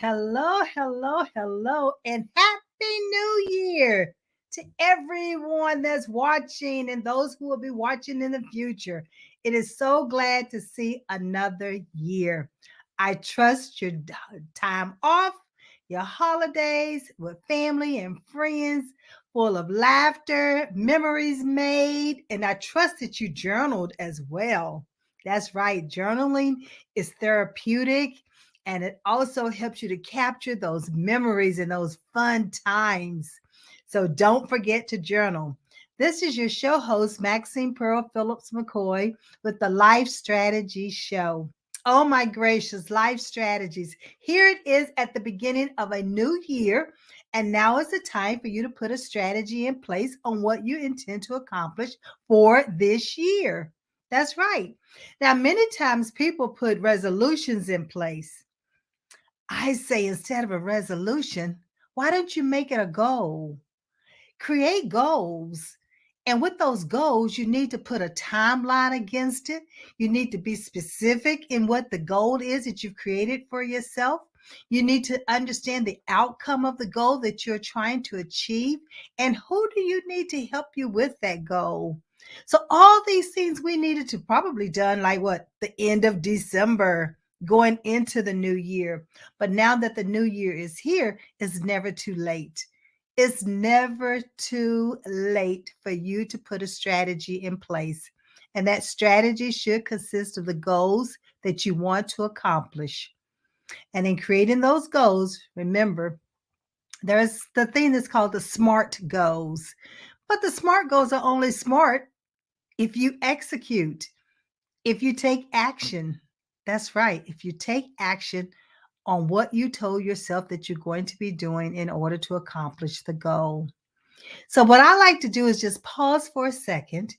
Hello, hello, hello, and Happy New Year to everyone that's watching and those who will be watching in the future. It is so glad to see another year. I trust your time off, your holidays with family and friends, full of laughter, memories made, and I trust that you journaled as well. That's right, journaling is therapeutic and it also helps you to capture those memories and those fun times. So don't forget to journal. This is your show host, Maxine Pearl Phillips McCoy, with the Life Strategy Show. Oh my gracious, life strategies. Here it is at the beginning of a new year. And now is the time for you to put a strategy in place on what you intend to accomplish for this year. That's right. Now, many times people put resolutions in place. I say instead of a resolution, why don't you make it a goal? Create goals. And with those goals, you need to put a timeline against it. You need to be specific in what the goal is that you've created for yourself. You need to understand the outcome of the goal that you're trying to achieve. And who do you need to help you with that goal? So, all these things we needed to probably done like what? The end of December, going into the new year. But now that the new year is here, it's never too late. It's never too late for you to put a strategy in place. And that strategy should consist of the goals that you want to accomplish. And in creating those goals, remember, there's the thing that's called the SMART goals. But the SMART goals are only smart if you execute, if you take action. That's right. If you take action on what you told yourself that you're going to be doing in order to accomplish the goal. So, what I like to do is just pause for a second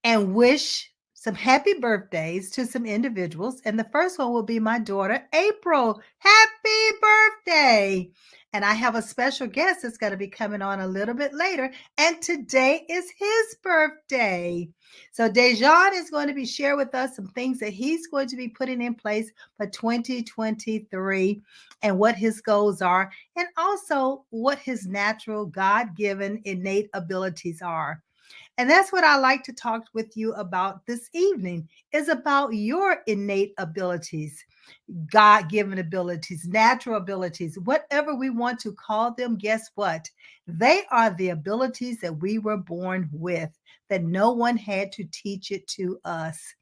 and wish some happy birthdays to some individuals. And the first one will be my daughter, April. Happy birthday! And I have a special guest that's going to be coming on a little bit later. And today is his birthday. So Dejan is going to be sharing with us some things that he's going to be putting in place for 2023 and what his goals are, and also what his natural, God given, innate abilities are. And that's what I like to talk with you about this evening is about your innate abilities, God-given abilities, natural abilities, whatever we want to call them. Guess what? They are the abilities that we were born with, that no one had to teach it to us.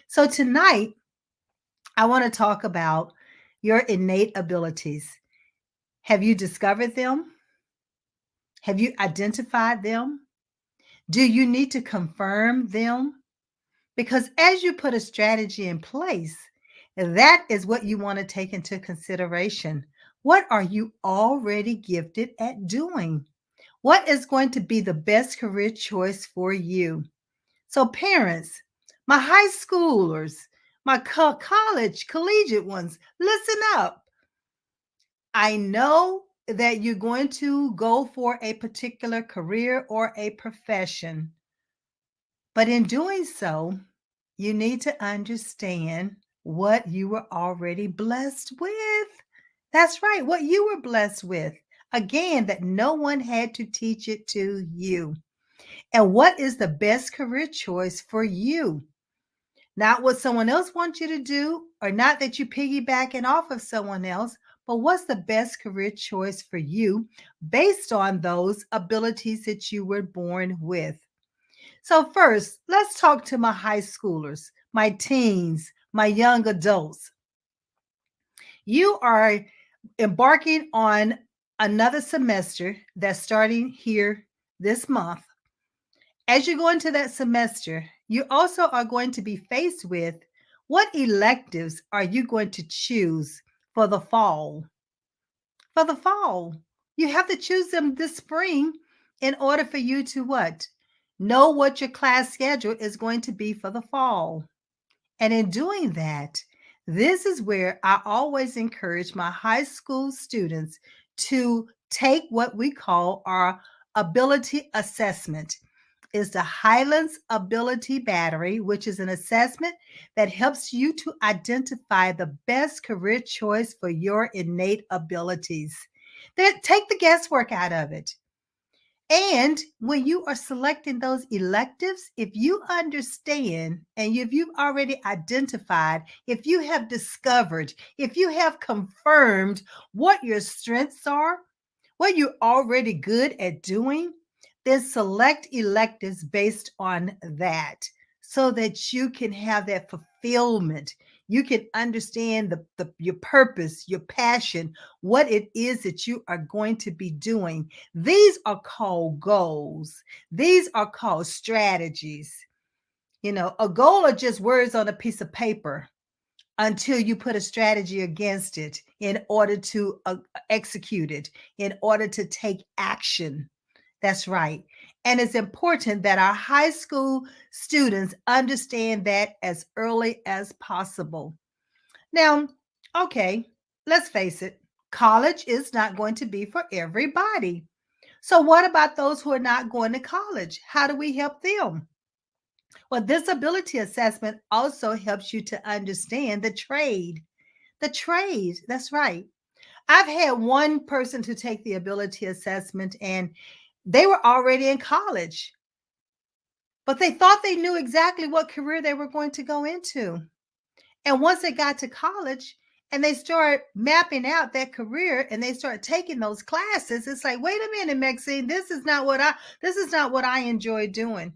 So tonight, I want to talk about your innate abilities. Have you discovered them? Have you identified them? Do you need to confirm them? Because as you put a strategy in place, that is what you want to take into consideration. What are you already gifted at doing? What is going to be the best career choice for you? So, parents, my high schoolers, my college, collegiate ones, listen up. I know that you're going to go for a particular career or a profession, but in doing so, you need to understand what you were already blessed with. That's right, what you were blessed with. Again, that no one had to teach it to you. And what is the best career choice for you? Not what someone else wants you to do, or not that you're piggybacking off of someone else, but what's the best career choice for you based on those abilities that you were born with? So, first, let's talk to my high schoolers, my teens, my young adults. You are embarking on another semester that's starting here this month. As you go into that semester, you also are going to be faced with what electives are you going to choose for the fall? For the fall, you have to choose them this spring in order for you to what? Know what your class schedule is going to be for the fall. And in doing that, this is where I always encourage my high school students to take what we call our ability assessment. is the Highlands Ability Battery, which is an assessment that helps you to identify the best career choice for your innate abilities. That take the guesswork out of it. And when you are selecting those electives, if you understand and if you've already identified, if you have discovered, if you have confirmed what your strengths are, what you're already good at doing, then select electives based on that so that you can have that fulfillment. You can understand your purpose, your passion, what it is that you are going to be doing. These are called goals. These are called strategies. You know, a goal are just words on a piece of paper until you put a strategy against it in order to execute it, in order to take action. That's right. And it's important that our high school students understand that as early as possible. Now, okay, let's face it, college is not going to be for everybody. So, what about those who are not going to college? How do we help them? Well, this ability assessment also helps you to understand the trade. The trade, that's right. I've had one person to take the ability assessment and they were already in college, but they thought they knew exactly what career they were going to go into. And once they got to college and they start mapping out that career and they start taking those classes, it's like, wait a minute, Maxine, this is not what I enjoy doing.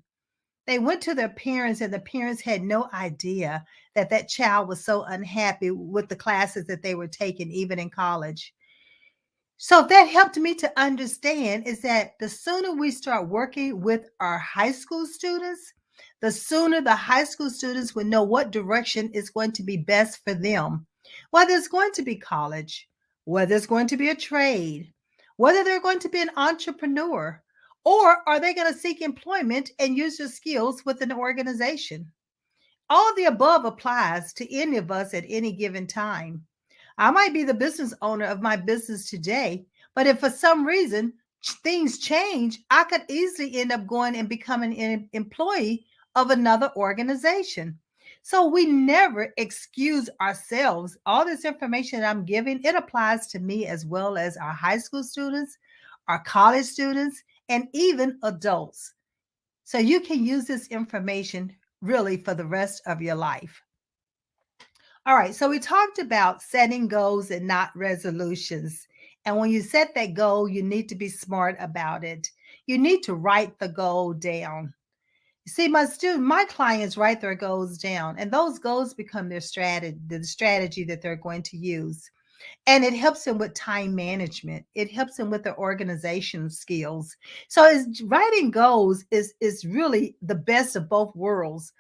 They went to their parents and the parents had no idea that that child was so unhappy with the classes that they were taking even in college. So that helped me to understand is that the sooner we start working with our high school students, the sooner the high school students will know what direction is going to be best for them. Whether it's going to be college, whether it's going to be a trade, whether they're going to be an entrepreneur, or are they going to seek employment and use their skills with an organization? All of the above applies to any of us at any given time. I might be the business owner of my business today, but if for some reason things change, I could easily end up going and becoming an employee of another organization. So we never excuse ourselves. All this information that I'm giving, it applies to me as well as our high school students, our college students, and even adults. So you can use this information really for the rest of your life. All right, so we talked about setting goals and not resolutions. And when you set that goal, you need to be smart about it. You need to write the goal down. You see, my clients write their goals down, and those goals become their strategy, the strategy that they're going to use. And it helps them with time management. It helps them with their organization skills. So writing goals is really the best of both worlds.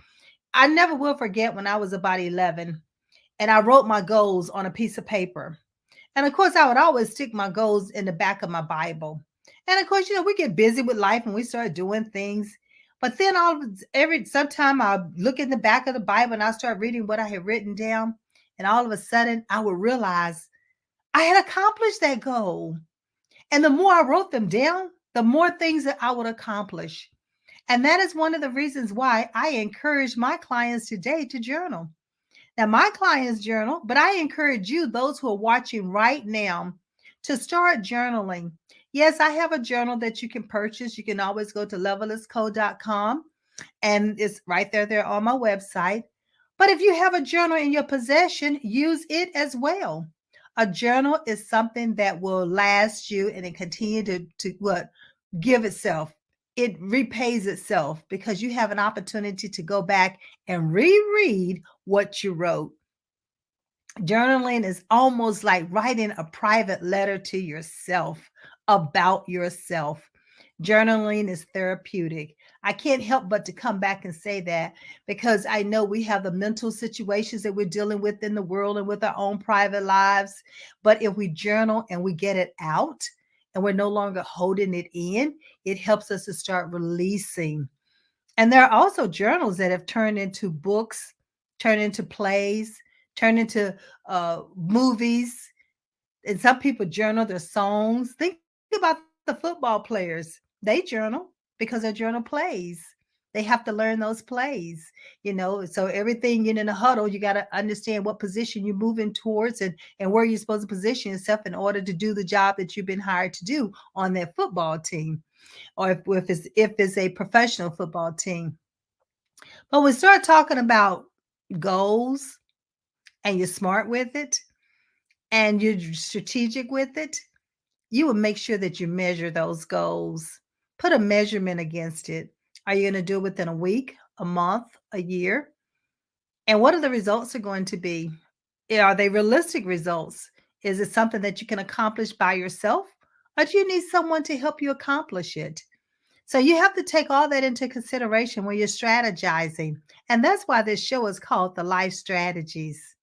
I never will forget when I was about 11 and I wrote my goals on a piece of paper. And of course, I would always stick my goals in the back of my Bible. And of course, we get busy with life and we start doing things. But then every sometime I'll look in the back of the Bible and I'll start reading what I had written down. And all of a sudden, I would realize I had accomplished that goal. And the more I wrote them down, the more things that I would accomplish. And that is one of the reasons why I encourage my clients today to journal. Now, my clients journal, but I encourage you, those who are watching right now, to start journaling. Yes, I have a journal that you can purchase. You can always go to levelisco.com and it's right there on my website. But if you have a journal in your possession, use it as well. A journal is something that will last you and it continue to what give itself. It repays itself because you have an opportunity to go back and reread what you wrote. Journaling is almost like writing a private letter to yourself about yourself. Journaling is therapeutic. I can't help but to come back and say that because I know we have the mental situations that we're dealing with in the world and with our own private lives. But if we journal and we get it out and we're no longer holding it in, it helps us to start releasing. And there are also journals that have turned into books, turned into plays, turned into movies. And some people journal their songs. Think about the football players. They journal. because their journal plays. They have to learn those plays, So everything in the huddle, you got to understand what position you're moving towards and where you're supposed to position yourself in order to do the job that you've been hired to do on that football team, or if it's a professional football team. But when we start talking about goals and you're smart with it and you're strategic with it, you will make sure that you measure those goals. Put a measurement against it. Are you going to do it within a week, a month, a year? And what are the results are going to be? Are they realistic results? Is it something that you can accomplish by yourself? Or do you need someone to help you accomplish it? So you have to take all that into consideration when you're strategizing. And that's why this show is called The Life Strategies.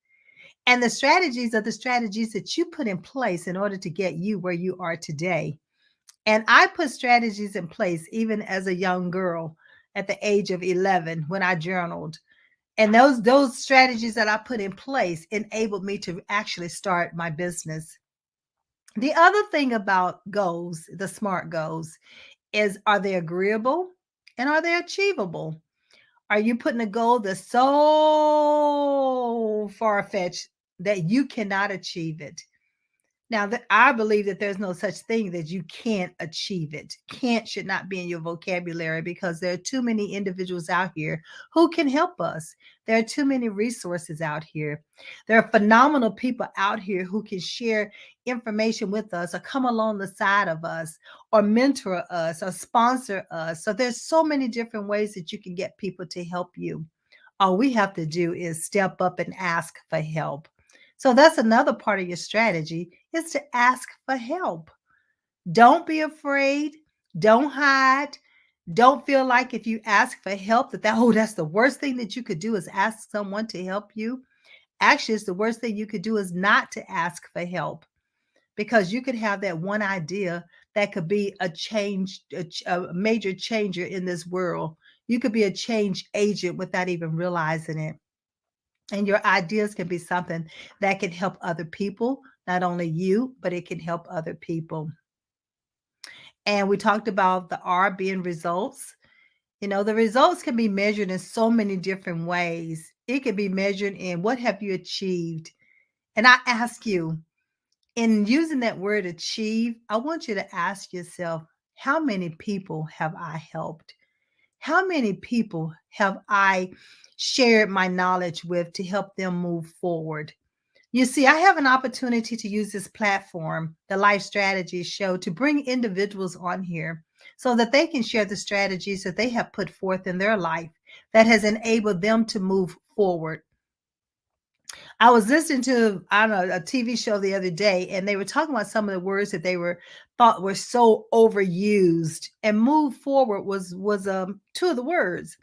And the strategies are the strategies that you put in place in order to get you where you are today. And I put strategies in place even as a young girl at the age of 11 when I journaled. And those strategies that I put in place enabled me to actually start my business. The other thing about goals, the SMART goals, is are they agreeable and are they achievable? Are you putting a goal that's so far-fetched that you cannot achieve it? Now, I believe that there's no such thing that you can't achieve it. Can't should not be in your vocabulary because there are too many individuals out here who can help us. There are too many resources out here. There are phenomenal people out here who can share information with us or come along the side of us or mentor us or sponsor us. So there's so many different ways that you can get people to help you. All we have to do is step up and ask for help. So that's another part of your strategy is to ask for help. Don't be afraid. Don't hide. Don't feel like if you ask for help that's the worst thing that you could do is ask someone to help you. Actually, it's the worst thing you could do is not to ask for help because you could have that one idea that could be a major changer in this world. You could be a change agent without even realizing it. And your ideas can be something that can help other people, not only you, but it can help other people. And we talked about the R being results. The results can be measured in so many different ways. It can be measured in what have you achieved? And I ask you, in using that word achieve, I want you to ask yourself, how many people have I helped? How many people have I shared my knowledge with to help them move forward? You see, I have an opportunity to use this platform, the Life Strategies Show, to bring individuals on here so that they can share the strategies that they have put forth in their life that has enabled them to move forward. I was listening to, I don't know, a TV show the other day, and they were talking about some of the words that they thought were so overused. And move forward was two of the words.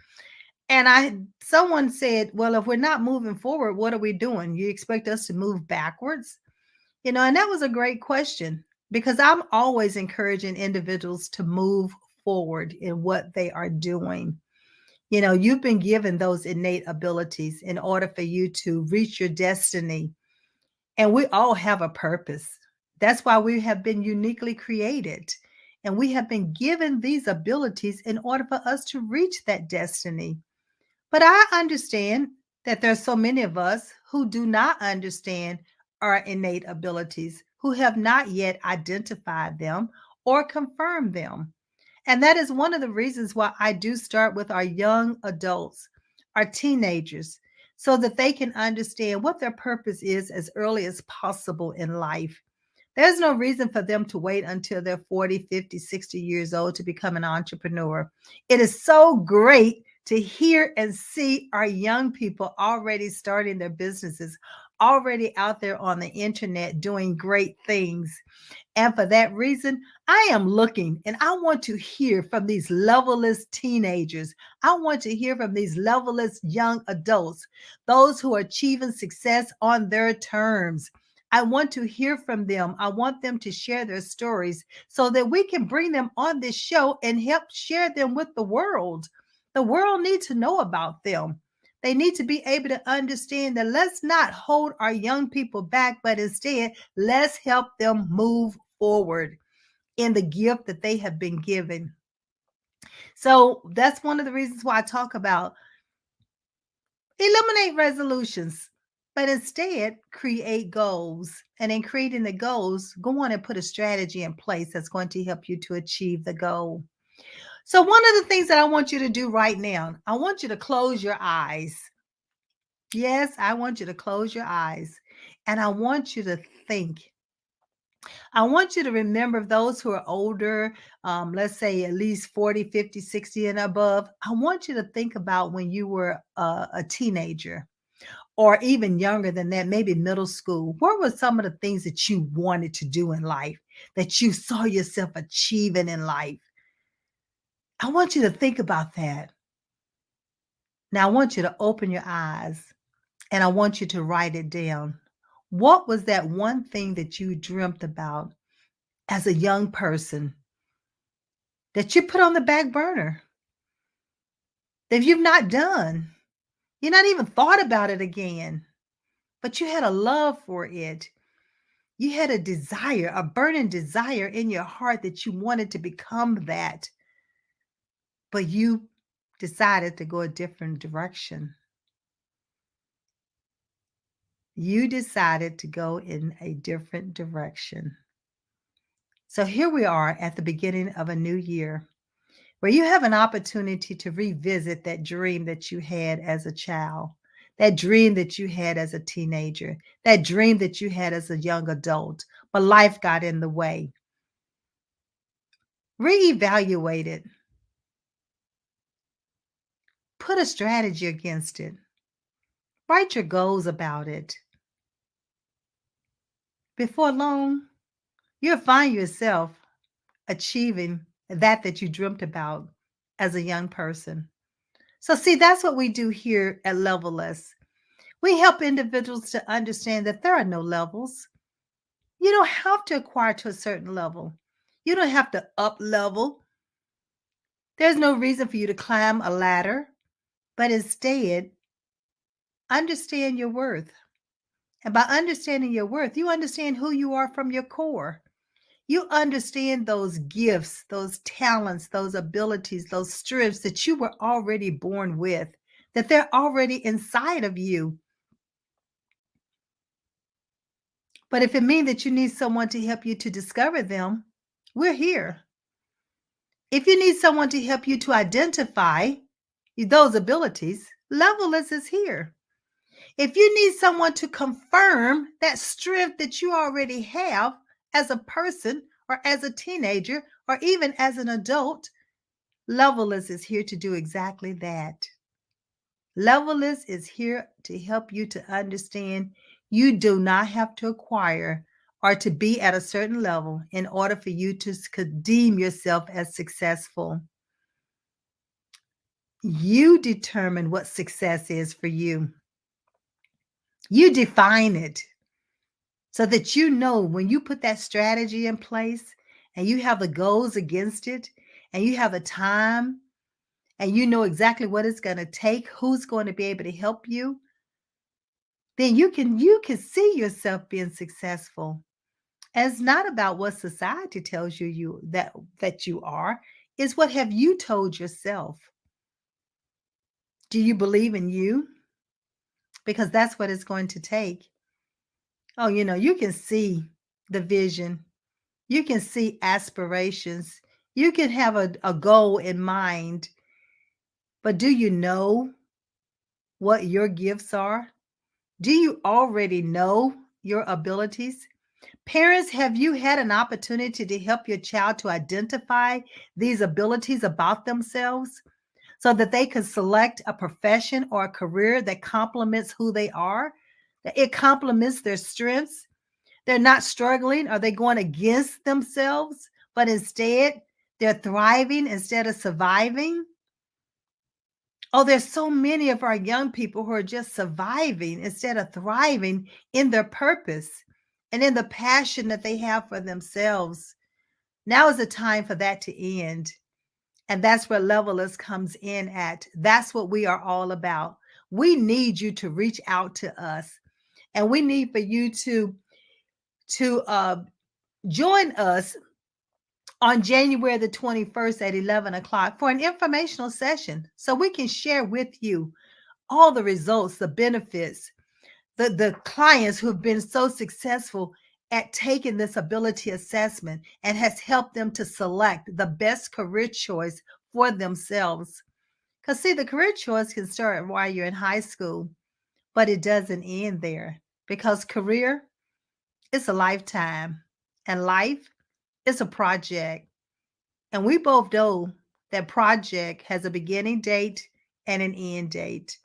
And someone said, well, if we're not moving forward, what are we doing? You expect us to move backwards? And that was a great question because I'm always encouraging individuals to move forward in what they are doing. You've been given those innate abilities in order for you to reach your destiny. And we all have a purpose. That's why we have been uniquely created. And we have been given these abilities in order for us to reach that destiny. But I understand that there's so many of us who do not understand our innate abilities, who have not yet identified them or confirmed them. And that is one of the reasons why I do start with our young adults, our teenagers, so that they can understand what their purpose is as early as possible in life. There's no reason for them to wait until they're 40, 50, 60 years old to become an entrepreneur. It is so great to hear and see our young people already starting their businesses, already out there on the internet doing great things. And for that reason, I am looking and I want to hear from these level-less teenagers. I want to hear from these level-less young adults, those who are achieving success on their terms. I want to hear from them. I want them to share their stories so that we can bring them on this show and help share them with the world. The world needs to know about them. They need to be able to understand that let's not hold our young people back, but instead, let's help them move forward in the gift that they have been given. So that's one of the reasons why I talk about eliminate resolutions, but instead create goals. And in creating the goals, go on and put a strategy in place that's going to help you to achieve the goal. So, one of the things that I want you to do right now, I want you to close your eyes. Yes, I want you to close your eyes and I want you to think. I want you to remember those who are older, let's say at least 40, 50, 60, and above. I want you to think about when you were a teenager or even younger than that, maybe middle school. What were some of the things that you wanted to do in life, that you saw yourself achieving in life? I want you to think about that. Now, I want you to open your eyes and I want you to write it down. What was that one thing that you dreamt about as a young person that you put on the back burner, that you've not done? You're not even thought about it again, but you had a love for it. You had a desire, a burning desire in your heart that you wanted to become that, but you decided to go a different direction. You decided to go in a different direction. So here we are at the beginning of a new year where you have an opportunity to revisit that dream that you had as a child, that dream that you had as a teenager, that dream that you had as a young adult, but life got in the way. Reevaluate it, put a strategy against it, write your goals about it. Before long, you'll find yourself achieving that you dreamt about as a young person. So, see, that's what we do here at Levelless. We help individuals to understand that there are no levels. You don't have to acquire to a certain level. You don't have to up level. There's no reason for you to climb a ladder, but instead, understand your worth. And by understanding your worth, you understand who you are from your core. You understand those gifts, those talents, those abilities, those strengths that you were already born with, that they're already inside of you. But if it means that you need someone to help you to discover them, we're here. If you need someone to help you to identify those abilities, Levelers is here. If you need someone to confirm that strength that you already have as a person or as a teenager or even as an adult, Levelers is here to do exactly that. Levelers is here to help you to understand you do not have to acquire or to be at a certain level in order for you to deem yourself as successful. You determine what success is for you. You define it so that you know when you put that strategy in place and you have the goals against it and you have the time and you know exactly what it's going to take, who's going to be able to help you, then you can see yourself being successful. And it's not about what society tells you that you are, it's what have you told yourself. Do you believe in you? Because that's what it's going to take. Oh, you can see the vision. You can see aspirations. You can have a goal in mind. But do you know what your gifts are? Do you already know your abilities? Parents, have you had an opportunity to help your child to identify these abilities about themselves so that they can select a profession or a career that complements who they are, that it complements their strengths? They're not struggling or they going against themselves, but instead they're thriving instead of surviving. Oh, there's so many of our young people who are just surviving instead of thriving in their purpose and in the passion that they have for themselves. Now is the time for that to end. And that's where Levelers comes in at. That's what we are all about. We need you to reach out to us. And we need for you to join us on January the 21st at 11 o'clock for an informational session so we can share with you all the results, the benefits, the clients who have been so successful at taking this ability assessment and has helped them to select the best career choice for themselves. Because, see, the career choice can start while you're in high school, but it doesn't end there because career is a lifetime and life is a project. And we both know that project has a beginning date and an end date.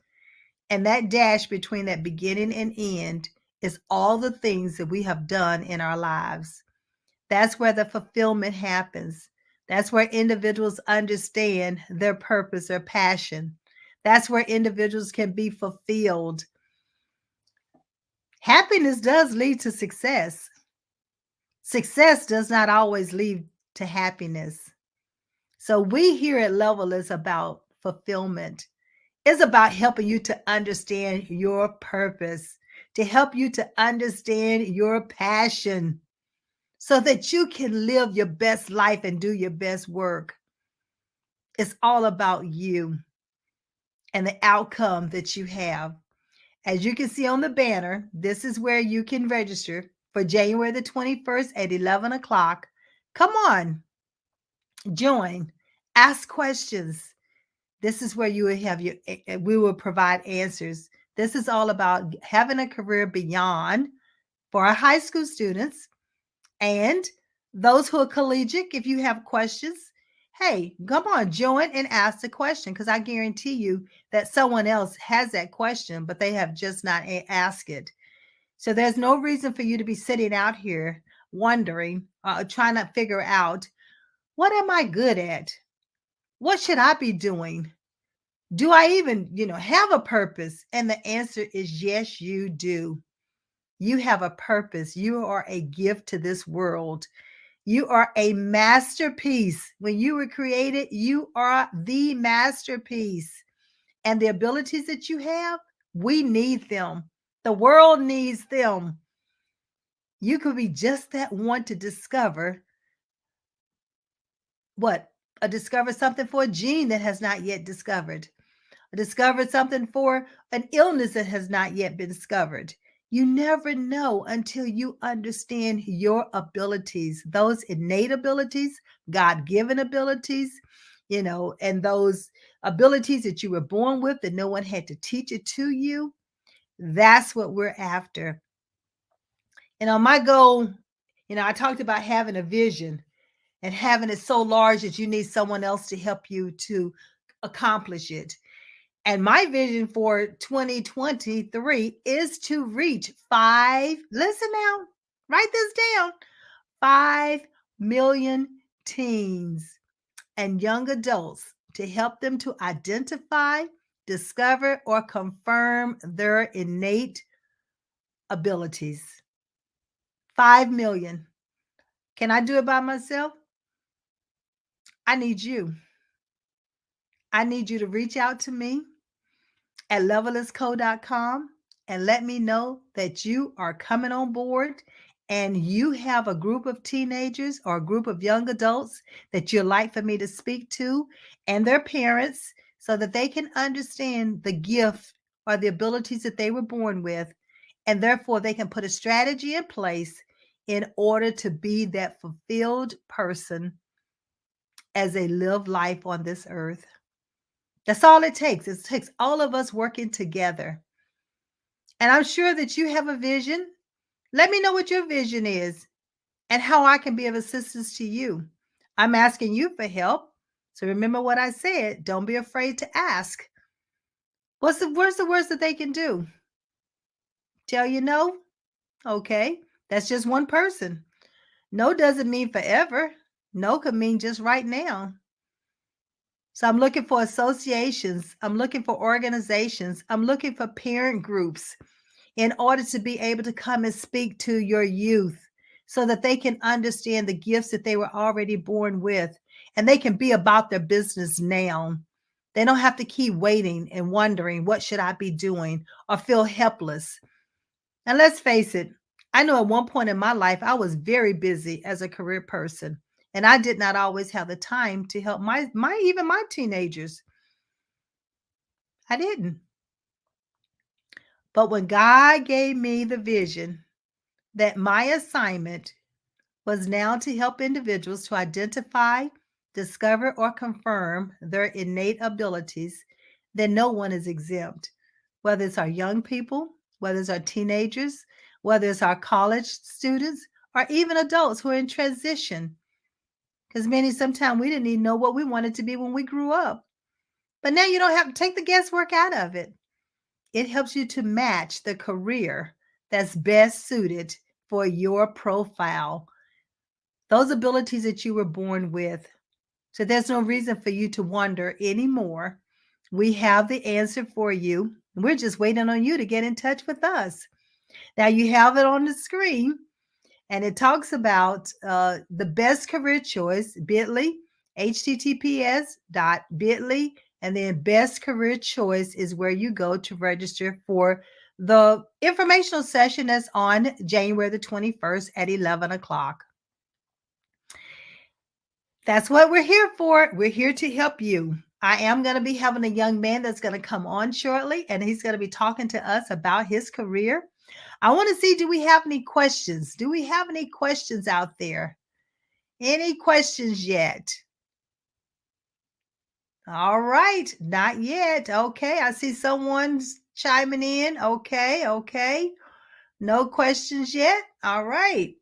And that dash between that beginning and end is all the things that we have done in our lives. That's where the fulfillment happens. That's where individuals understand their purpose, their passion. That's where individuals can be fulfilled. Happiness does lead to success. Success does not always lead to happiness. So we here at Level is about fulfillment. It's about helping you to understand your purpose, to help you to understand your passion so that you can live your best life and do your best work. It's all about you and the outcome that you have. As you can see on the banner, this is where you can register for January the 21st at 11 o'clock. Come on, join, ask questions. This is where you will have your, we will provide answers. This is all about having a career beyond for our high school students and those who are collegiate. If you have questions, hey, come on, join and ask the question because I guarantee you that someone else has that question, but they have just not asked it. So there's no reason for you to be sitting out here wondering, trying to figure out what am I good at? What should I be doing? Do I even, have a purpose? And the answer is yes, you do. You have a purpose. You are a gift to this world. You are a masterpiece. When you were created, you are the masterpiece. And the abilities that you have, we need them. The world needs them. You could be just that one to discover what? Discover something for a gene that has not yet discovered. Discovered something for an illness that has not yet been discovered. You never know until you understand your abilities, those innate abilities, God given abilities, and those abilities that you were born with that no one had to teach it to you. That's what we're after. My goal, I talked about having a vision and having it so large that you need someone else to help you to accomplish it. And my vision for 2023 is to reach listen now, write this down, 5 million teens and young adults to help them to identify, discover, or confirm their innate abilities. 5 million. Can I do it by myself? I need you. I need you to reach out to me at levelisco.com and let me know that you are coming on board and you have a group of teenagers or a group of young adults that you'd like for me to speak to and their parents so that they can understand the gift or the abilities that they were born with, and therefore they can put a strategy in place in order to be that fulfilled person as they live life on this earth. That's all it takes. It takes all of us working together. And I'm sure that you have a vision. Let me know what your vision is and how I can be of assistance to you. I'm asking you for help. So remember what I said. Don't be afraid to ask. What's the worst that they can do? Tell you no? Okay. That's just one person. No doesn't mean forever. No could mean just right now. So I'm looking for associations. I'm looking for organizations. I'm looking for parent groups in order to be able to come and speak to your youth so that they can understand the gifts that they were already born with and they can be about their business now. They don't have to keep waiting and wondering, what should I be doing, or feel helpless. And let's face it, I know at one point in my life, I was very busy as a career person. And I did not always have the time to help my teenagers. I didn't. But when God gave me the vision that my assignment was now to help individuals to identify, discover, or confirm their innate abilities, then no one is exempt. Whether it's our young people, whether it's our teenagers, whether it's our college students, or even adults who are in transition. Because many, sometimes we didn't even know what we wanted to be when we grew up. But now you don't have to take the guesswork out of it. It helps you to match the career that's best suited for your profile, those abilities that you were born with. So there's no reason for you to wonder anymore. We have the answer for you. We're just waiting on you to get in touch with us. Now you have it on the screen, and it talks about the best career choice, bit.ly, https.bit.ly, and then best career choice is where you go to register for the informational session that's on January the 21st at 11 o'clock. That's what we're here for. We're here to help you. I am going to be having a young man that's going to come on shortly, and he's going to be talking to us about his career. I want to see, do we have any questions? Do we have any questions out there? Any questions yet? All right, not yet. Okay, I see someone's chiming in. Okay. No questions yet. All right.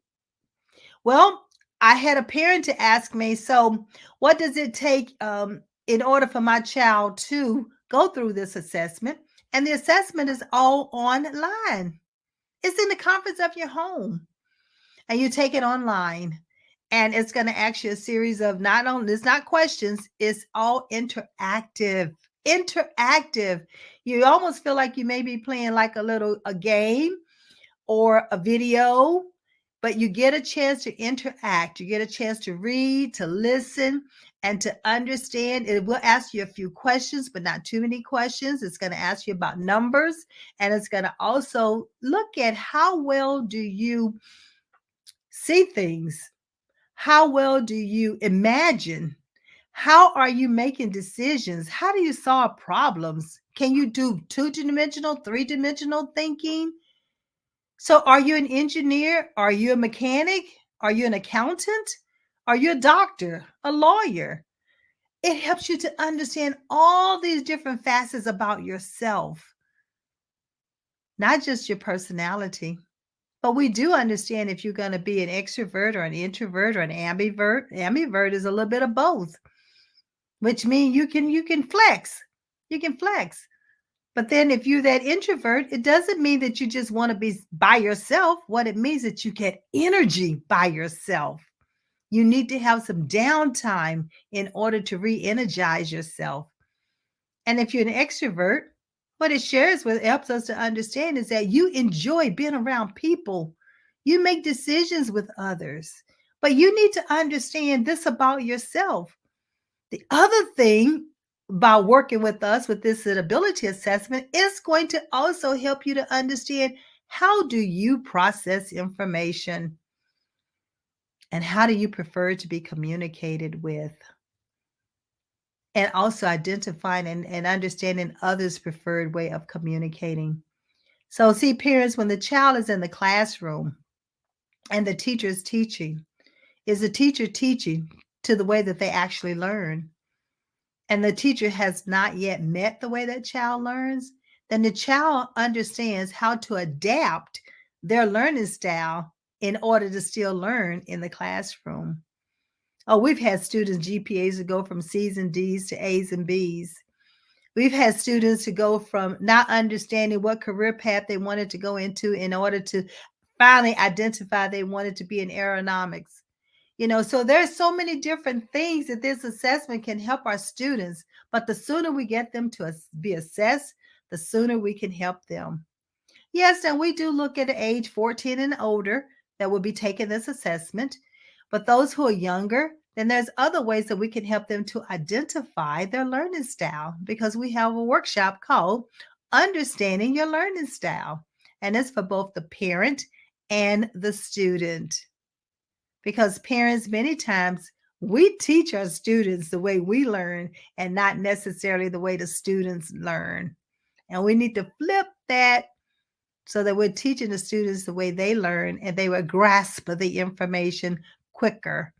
Well, I had a parent to ask me, so what does it take in order for my child to go through this assessment? And the assessment is all online. It's in the comforts of your home. And you take it online. And it's going to ask you a series of it's not questions, it's all interactive. Interactive. You almost feel like you may be playing like a game or a video, but you get a chance to interact. You get a chance to read, to listen, and to understand. It will ask you a few questions, but not too many questions. It's going to ask you about numbers, and it's going to also look at how well do you see things? How well do you imagine? How are you making decisions? How do you solve problems? Can you do two-dimensional, three-dimensional thinking? So are you an engineer? Are you a mechanic? Are you an accountant? Are you a doctor, a lawyer? It helps you to understand all these different facets about yourself, not just your personality. But we do understand if you're going to be an extrovert or an introvert or an ambivert. Ambivert is a little bit of both, which means you can flex. You can flex. But then if you're that introvert, it doesn't mean that you just want to be by yourself. What it means is that you get energy by yourself. You need to have some downtime in order to re-energize yourself. And if you're an extrovert, what it shares with helps us to understand is that you enjoy being around people. You make decisions with others, but you need to understand this about yourself. The other thing by working with us with this ability assessment is going to also help you to understand how do you process information and how do you prefer to be communicated with, and also identifying and understanding others' preferred way of communicating. So see, parents, when the child is in the classroom and the teacher is teaching, is the teacher teaching to the way that they actually learn? And the teacher has not yet met the way that child learns, then the child understands how to adapt their learning style in order to still learn in the classroom. Oh, we've had students' GPAs to go from C's and D's to A's and B's. We've had students to go from not understanding what career path they wanted to go into in order to finally identify they wanted to be in aeronautics. So there's so many different things that this assessment can help our students, but the sooner we get them to be assessed, the sooner we can help them. Yes, and we do look at age 14 and older that will be taking this assessment, but those who are younger, then there's other ways that we can help them to identify their learning style, because we have a workshop called Understanding Your Learning Style, and it's for both the parent and the student. Because parents, many times, We teach our students the way we learn and not necessarily the way the students learn. And we need to flip that so that we're teaching the students the way they learn and they will grasp the information quicker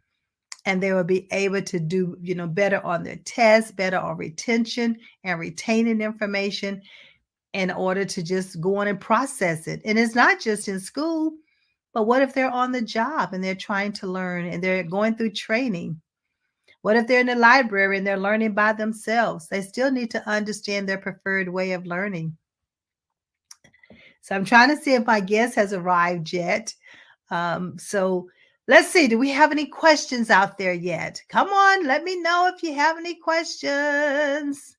and they will be able to do better on their tests, better on retention and retaining information in order to just go on and process it. And it's not just in school, but what if they're on the job and they're trying to learn and they're going through training? What if they're in the library and they're learning by themselves? They still need to understand their preferred way of learning. So I'm trying to see if my guest has arrived yet. So let's see. Do we have any questions out there yet? Come on, let me know if you have any questions.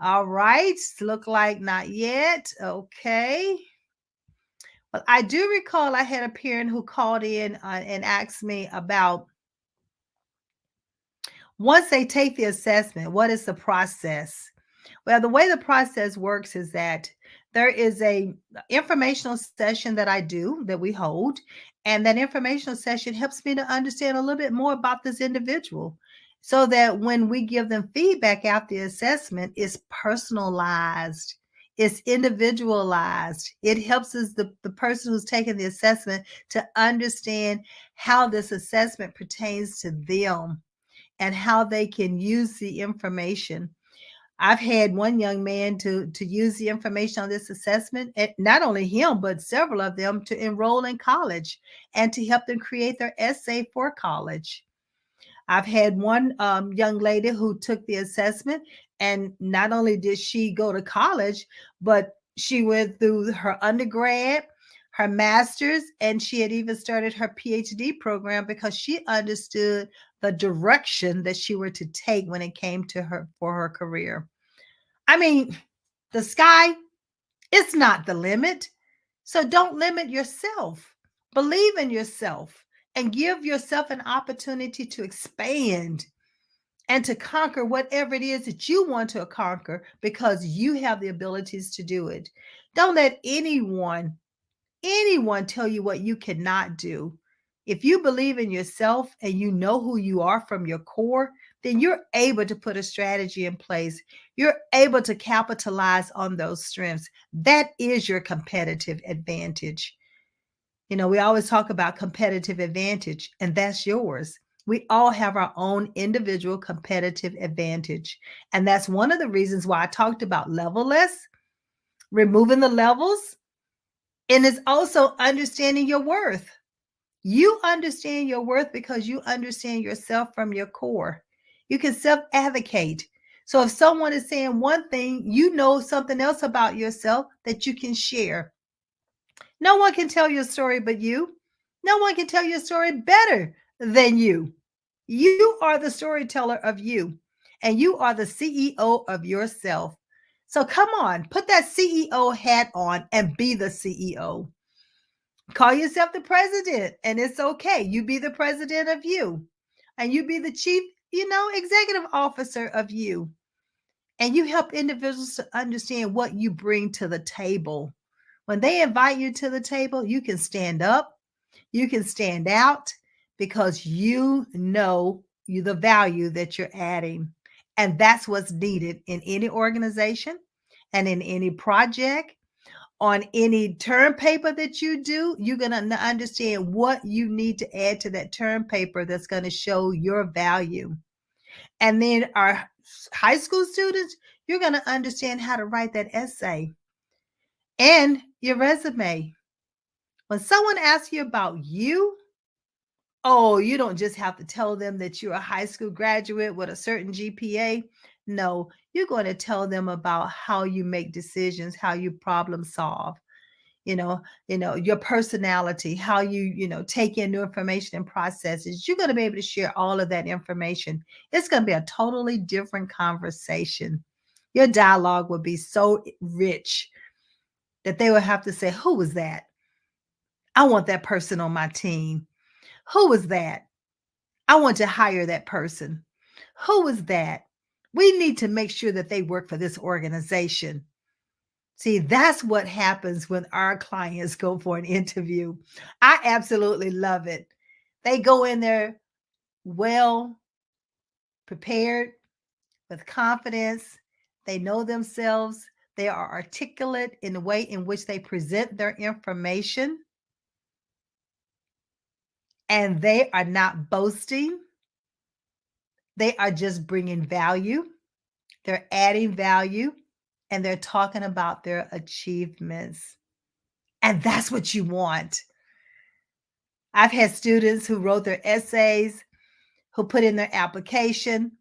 All right. Look like not yet. Okay. Well, I do recall I had a parent who called in and asked me about once they take the assessment, what is the process? Well, the way the process works is that there is a informational session that I do that we hold, and that informational session helps me to understand a little bit more about this individual so that when we give them feedback after the assessment, it's personalized. It's individualized. It helps us, the person who's taking the assessment, to understand how this assessment pertains to them and how they can use the information. I've had one young man to use the information on this assessment, and not only him, but several of them to enroll in college and to help them create their essay for college. I've had one young lady who took the assessment, and not only did she go to college, but she went through her undergrad, her master's, and she had even started her PhD program because she understood the direction that she were to take when it came to her for her career. I mean, the sky is not the limit. So don't limit yourself. Believe in yourself and give yourself an opportunity to expand and to conquer whatever it is that you want to conquer because you have the abilities to do it. Don't let anyone tell you what you cannot do. If you believe in yourself and you know who you are from your core, then you're able to put a strategy in place. You're able to capitalize on those strengths. That is your competitive advantage. We always talk about competitive advantage, and that's yours. We all have our own individual competitive advantage. And that's one of the reasons why I talked about level less, removing the levels, and it's also understanding your worth. You understand your worth because you understand yourself from your core. You can self advocate. So if someone is saying one thing, you know something else about yourself that you can share. No one can tell your story but you. No one can tell your story better than you. You are the storyteller of you, and you are the CEO of yourself. So come on, put that CEO hat on and be the CEO. Call yourself the president, and it's okay. You be the president of you, and you be the chief, executive officer of you. And you help individuals to understand what you bring to the table. When they invite you to the table, you can stand up, you can stand out because you know the value that you're adding. And that's what's needed in any organization and in any project. On any term paper that you do, you're going to understand what you need to add to that term paper that's going to show your value. And then our high school students, you're going to understand how to write that essay and your resume. When someone asks you about you, oh, you don't just have to tell them that you're a high school graduate with a certain GPA. No, you're going to tell them about how you make decisions, how you problem solve, your personality, how you take in new information and processes. You're going to be able to share all of that information. It's going to be a totally different conversation. Your dialogue will be so rich that they will have to say, who was that? I want that person on my team. Who was that? I want to hire that person. Who was that? We need to make sure that they work for this organization. See, that's what happens when our clients go for an interview. I absolutely love it. They go in there well prepared, with confidence. They know themselves. They are articulate in the way in which they present their information. And they are not boasting. They are just bringing value. They're adding value and they're talking about their achievements. And that's what you want. I've had students who wrote their essays, who put in their application,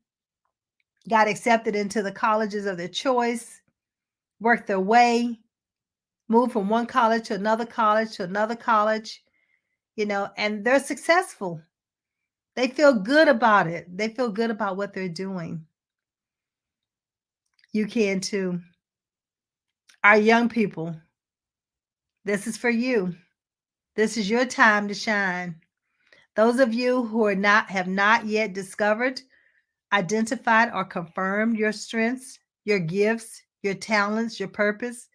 got accepted into the colleges of their choice, worked their way, moved from one college to another college to another college, and they're successful. They feel good about it. They feel good about what they're doing. You can too. Our young people, this is for you. This is your time to shine. Those of you who have not yet discovered, identified, or confirmed your strengths, your gifts, your talents, your purpose,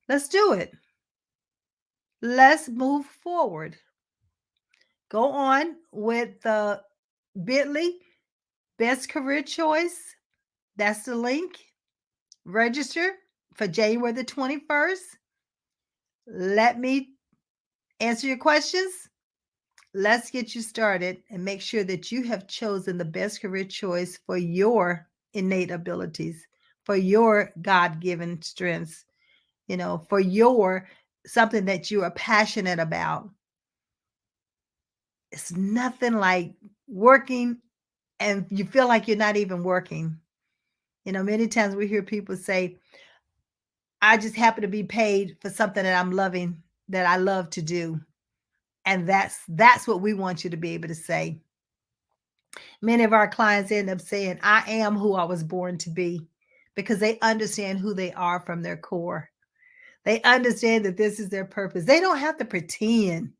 let's do it. Let's move forward. Go on with the bit.ly best career choice. That's the link. Register for January the 21st. Let me answer your questions. Let's get you started and make sure that you have chosen the best career choice for your innate abilities, for your God-given strengths, for your something that you are passionate about. It's nothing like working and you feel like you're not even working. Many times we hear people say, I just happen to be paid for something that I'm loving, that I love to do. And that's what we want you to be able to say. Many of our clients end up saying, I am who I was born to be, because they understand who they are from their core. They understand that this is their purpose. They don't have to pretend.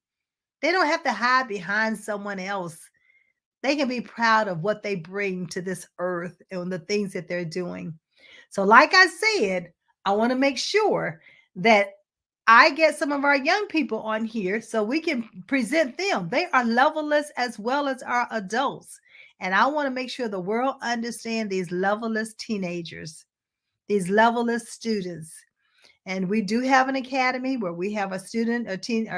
They don't have to hide behind someone else. They can be proud of what they bring to this earth and the things that they're doing. So, like I said, I want to make sure that I get some of our young people on here so we can present them. They are level-less as well as our adults. And I want to make sure the world understands these level-less teenagers, these level-less students. And we do have an academy where we have a student academy,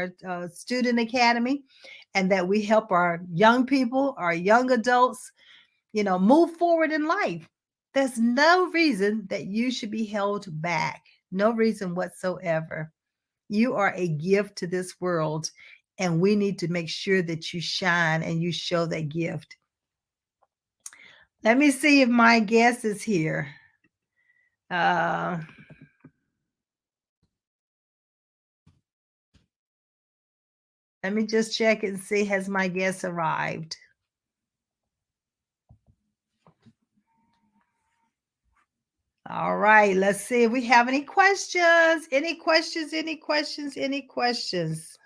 and that we help our young people, our young adults, move forward in life. There's no reason that you should be held back. No reason whatsoever. You are a gift to this world, and we need to make sure that you shine and you show that gift. Let me see if my guest is here. Let me just check and see, has my guest arrived? All right, let's see if we have any questions. Any questions? Any questions? Any questions?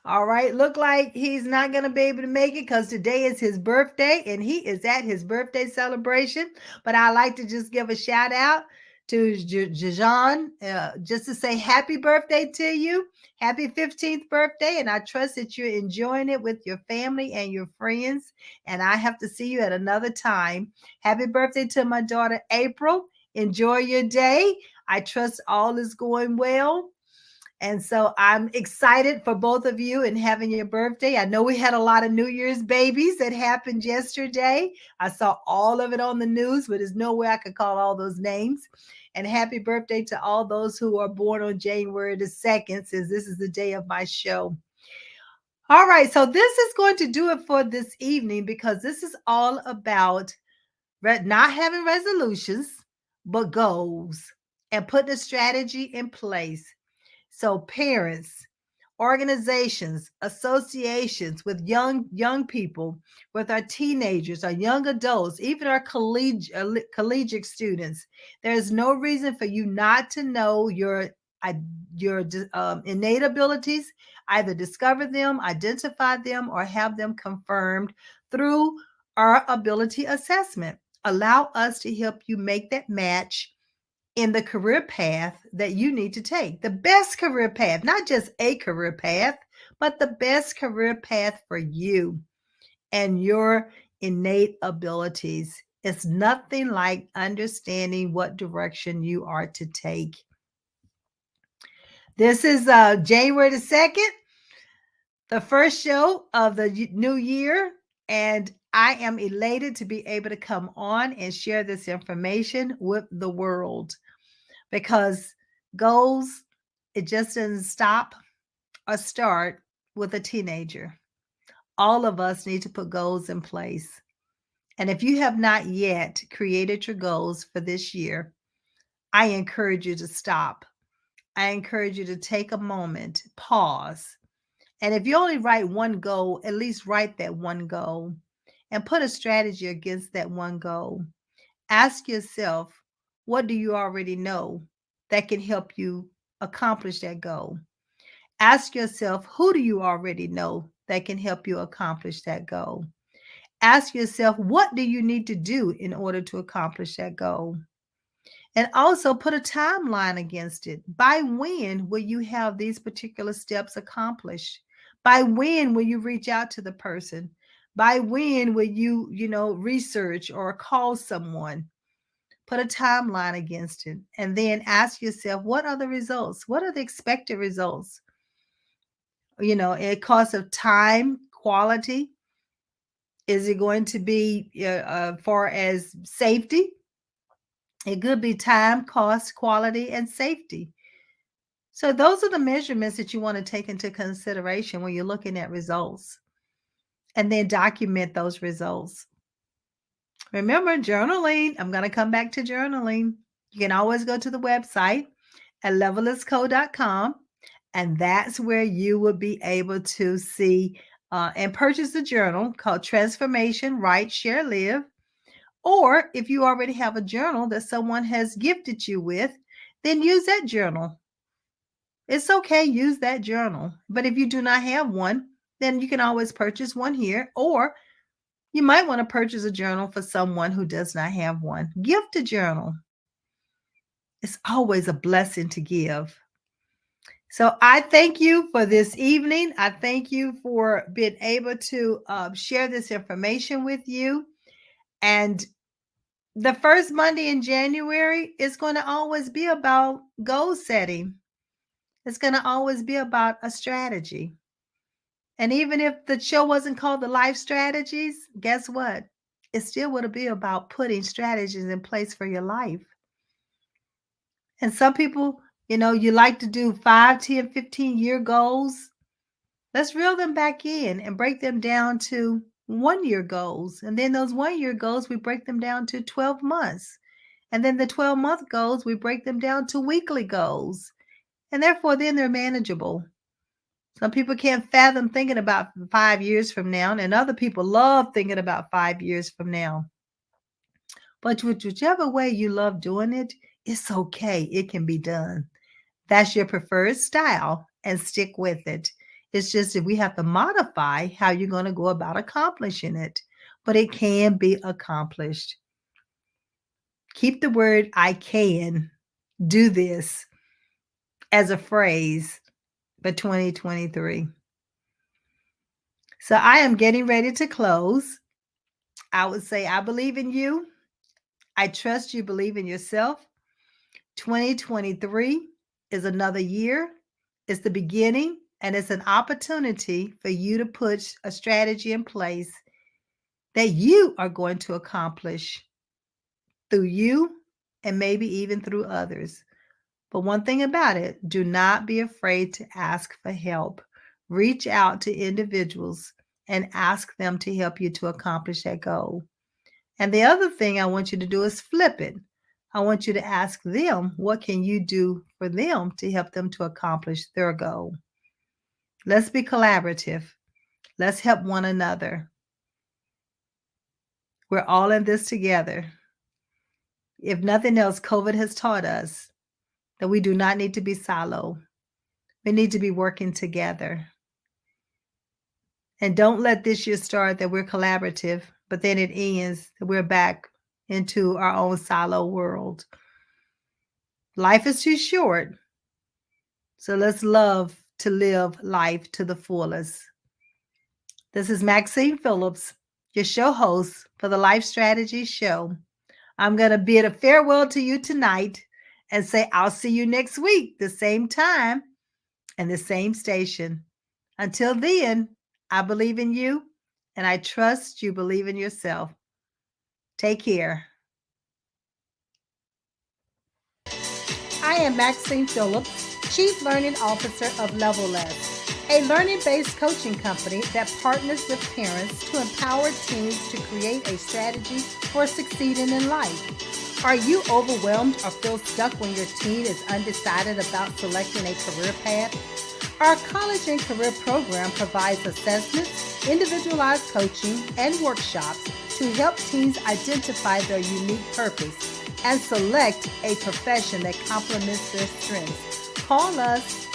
All right, look like he's not going to be able to make it because today is his birthday and he is at his birthday celebration. But I like to just give a shout out to Jajan, just to say happy birthday to you. Happy 15th birthday. And I trust that you're enjoying it with your family and your friends. And I have to see you at another time. Happy birthday to my daughter, April. Enjoy your day. I trust all is going well. And so I'm excited for both of you and having your birthday. I know we had a lot of New Year's babies that happened yesterday. I saw all of it on the news, but there's no way I could call all those names. And happy birthday to all those who are born on January the 2nd, since this is the day of my show. All right, so this is going to do it for this evening, because this is all about not having resolutions, but goals, and putting a strategy in place. So parents, organizations, associations with young people, with our teenagers, our young adults, even our collegiate students, there's no reason for you not to know your innate abilities. Either discover them, identify them, or have them confirmed through our ability assessment. Allow us to help you make that match in the career path that you need to take. The best career path, not just a career path, but the best career path for you and your innate abilities. It's nothing like understanding what direction you are to take. This is January the 2nd, the first show of the new year, and I am elated to be able to come on and share this information with the world, because goals, it just doesn't stop or start with a teenager. All of us need to put goals in place. And if you have not yet created your goals for this year, I encourage you to stop. I encourage you to take a moment, pause. And if you only write one goal, at least write that one goal and put a strategy against that one goal. Ask yourself, what do you already know that can help you accomplish that goal? Ask yourself, who do you already know that can help you accomplish that goal? Ask yourself, what do you need to do in order to accomplish that goal? And also put a timeline against it. By when will you have these particular steps accomplished? By when will you reach out to the person? By when will you, research or call someone? Put a timeline against it. And then ask yourself, what are the results? What are the expected results? It costs of time, quality. Is it going to be far as safety? It could be time, cost, quality, and safety. So those are the measurements that you want to take into consideration when you're looking at results, and then document those results. Remember, journaling. I'm going to come back to journaling. You can always go to the website at levelisco.com, and that's where you will be able to see and purchase a journal called Transformation, Write, Share, Live. Or if you already have a journal that someone has gifted you with, then use that journal. It's okay, use that journal. But if you do not have one, then you can always purchase one here. Or you might want to purchase a journal for someone who does not have one. Gift a journal. It's always a blessing to give. So I thank you for this evening. I thank you for being able to share this information with you. And the first Monday in January is going to always be about goal setting. It's going to always be about a strategy. And even if the show wasn't called The Life Strategies, guess what? It still would be about putting strategies in place for your life. And some people, you like to do 5, 10, 15-year goals. Let's reel them back in and break them down to 1-year goals. And then those 1-year goals, we break them down to 12 months. And then the 12-month goals, we break them down to weekly goals. And therefore, then they're manageable. Some people can't fathom thinking about 5 years from now, and other people love thinking about 5 years from now. But whichever way you love doing it, it's okay. It can be done. That's your preferred style, and stick with it. It's just that we have to modify how you're going to go about accomplishing it, but it can be accomplished. Keep the word "I can do this" as a phrase for 2023. So I am getting ready to close. I would say, I believe in you. I trust you believe in yourself. 2023 is another year. It's the beginning, and it's an opportunity for you to put a strategy in place that you are going to accomplish through you and maybe even through others. But one thing about it, do not be afraid to ask for help. Reach out to individuals and ask them to help you to accomplish that goal. And the other thing I want you to do is flip it. I want you to ask them, what can you do for them to help them to accomplish their goal? Let's be collaborative. Let's help one another. We're all in this together. If nothing else, COVID has taught us that we do not need to be siloed. We need to be working together. And don't let this year start that we're collaborative, but then it ends that we're back into our own silo world. Life is too short. So let's love to live life to the fullest. This is Maxine Phillips, your show host for the Life Strategy Show. I'm going to bid a farewell to you tonight and say I'll see you next week, the same time and the same station. Until then, I believe in you and I trust you believe in yourself. Take care. I am Maxine Phillips, Chief Learning Officer of Level Less, a learning-based coaching company that partners with parents to empower teens to create a strategy for succeeding in life. Are you overwhelmed or feel stuck when your teen is undecided about selecting a career path? Our college and career program provides assessments, individualized coaching, and workshops to help teens identify their unique purpose and select a profession that complements their strengths. Call us